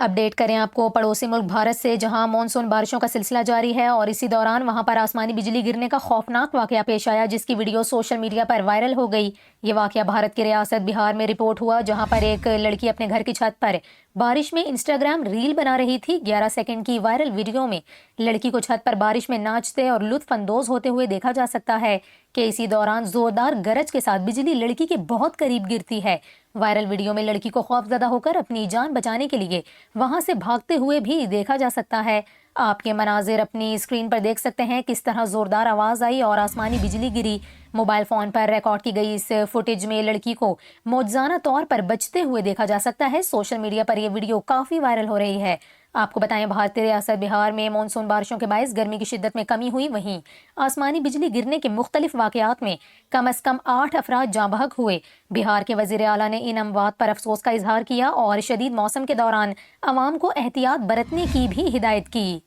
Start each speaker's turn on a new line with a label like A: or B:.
A: Update करें आपको पड़ोसी मुल्क भारत से, जहां मॉनसून बारिशों का सिलसिला जारी है और इसी दौरान वहां पर आसमानी बिजली गिरने का खौफनाक वाकया पेश आया, जिसकी वीडियो सोशल मीडिया पर वायरल हो गई। ये वाकया भारत की रियासत बिहार में रिपोर्ट हुआ, जहां पर एक लड़की अपने घर की छत पर बारिश में इंस्टाग्राम रील बना रही थी। 11 सेकंड की वायरल वीडियो में लड़की को छत पर बारिश में नाचते और लुत्फ अंदोज होते हुए देखा जा सकता है कि इसी दौरान जोरदार गरज के साथ बिजली लड़की के बहुत करीब गिरती है। वायरल वीडियो में लड़की को खौफजदा होकर अपनी जान बचाने के लिए वहां से भागते हुए भी देखा जा सकता है। आप ये मनाजिर अपनी स्क्रीन पर देख सकते हैं, किस तरह जोरदार आवाज आई और आसमानी बिजली गिरी। मोबाइल फोन पर रिकॉर्ड की गई इस फुटेज में लड़की को मौजूदा तौर पर बचते हुए देखा जा सकता है। सोशल मीडिया पर यह वीडियो काफी वायरल हो रही है। आपको बताएं, भारतीय रियासत बिहार में मानसून बारिशों के बायस गर्मी की शिद्दत में कमी हुई। वहीं आसमानी बिजली गिरने के मुख्तलिफ वाकयात में कम अज कम 8 अफराद जाँ बहक हुए। बिहार के वजीर आला ने इन अमवात पर अफसोस का इजहार किया और शदीद मौसम के दौरान अवाम को एहतियात बरतने की भी हिदायत की।